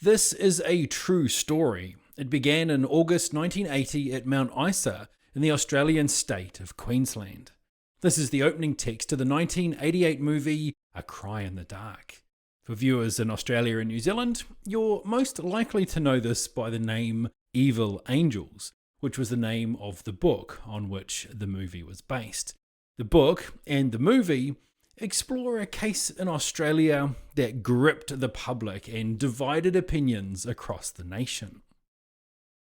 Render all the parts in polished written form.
This is a true story. It began in August 1980 at Mount Isa in the Australian state of Queensland. This is the opening text to the 1988 movie A Cry in the Dark. For viewers in Australia and New Zealand, you're most likely to know this by the name Evil Angels, which was the name of the book on which the movie was based. The book and the movie explore a case in Australia that gripped the public and divided opinions across the nation.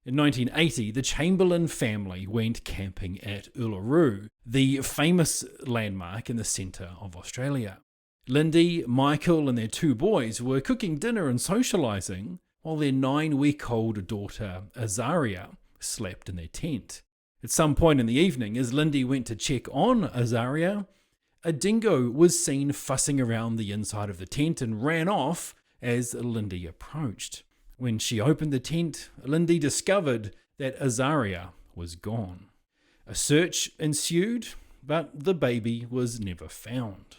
In 1980, the Chamberlain family went camping at Uluru, the famous landmark in the centre of Australia. Lindy, Michael and their two boys were cooking dinner and socialising while their 9-week-old daughter Azaria slept in their tent. At some point in the evening, as Lindy went to check on Azaria, a dingo was seen fussing around the inside of the tent and ran off as Lindy approached. When she opened the tent, Lindy discovered that Azaria was gone. A search ensued, but the baby was never found.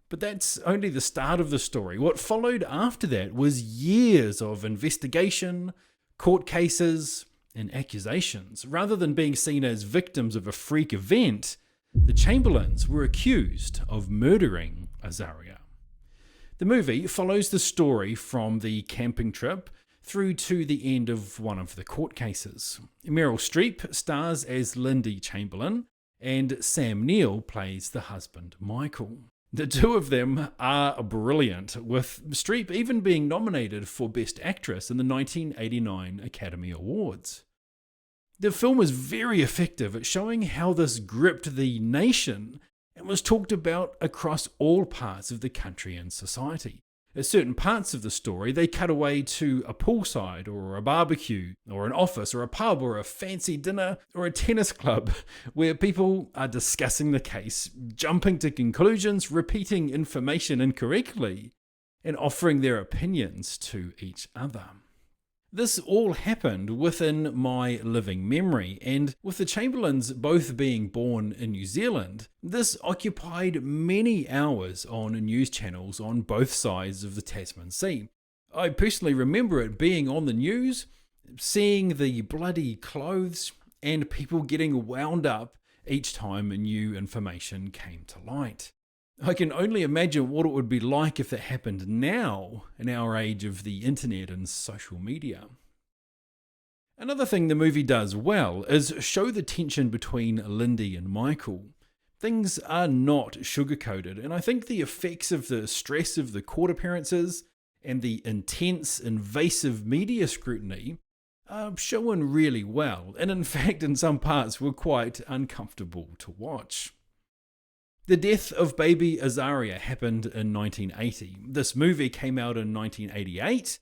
But that's only the start of the story. What followed after that was years of investigation, court cases, and accusations. Rather than being seen as victims of a freak event, the Chamberlains were accused of murdering Azaria. The movie follows the story from the camping trip through to the end of one of the court cases. Meryl Streep stars as Lindy Chamberlain, and Sam Neill plays the husband Michael. The two of them are brilliant, with Streep even being nominated for Best Actress in the 1989 Academy Awards. The film was very effective at showing how this gripped the nation and was talked about across all parts of the country and society. At certain parts of the story, they cut away to a poolside or a barbecue or an office or a pub or a fancy dinner or a tennis club where people are discussing the case, jumping to conclusions, repeating information incorrectly, and offering their opinions to each other. This all happened within my living memory, and with the Chamberlains both being born in New Zealand, this occupied many hours on news channels on both sides of the Tasman Sea. I personally remember it being on the news, seeing the bloody clothes, and people getting wound up each time new information came to light. I can only imagine what it would be like if it happened now, in our age of the internet and social media. Another thing the movie does well is show the tension between Lindy and Michael. Things are not sugar-coated, and I think the effects of the stress of the court appearances and the intense, invasive media scrutiny are shown really well, and in fact in some parts were quite uncomfortable to watch. The death of baby Azaria happened in 1980. This movie came out in 1988,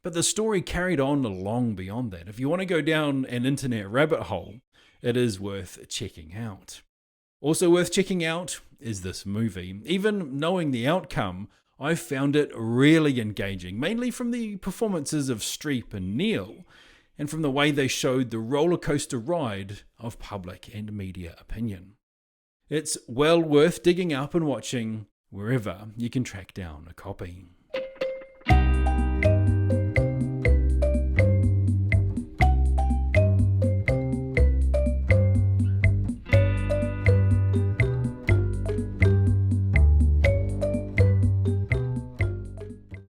but the story carried on long beyond that. If you want to go down an internet rabbit hole, it is worth checking out. Also worth checking out is this movie. Even knowing the outcome, I found it really engaging, mainly from the performances of Streep and Neill, and from the way they showed the roller coaster ride of public and media opinion. It's well worth digging up and watching wherever you can track down a copy.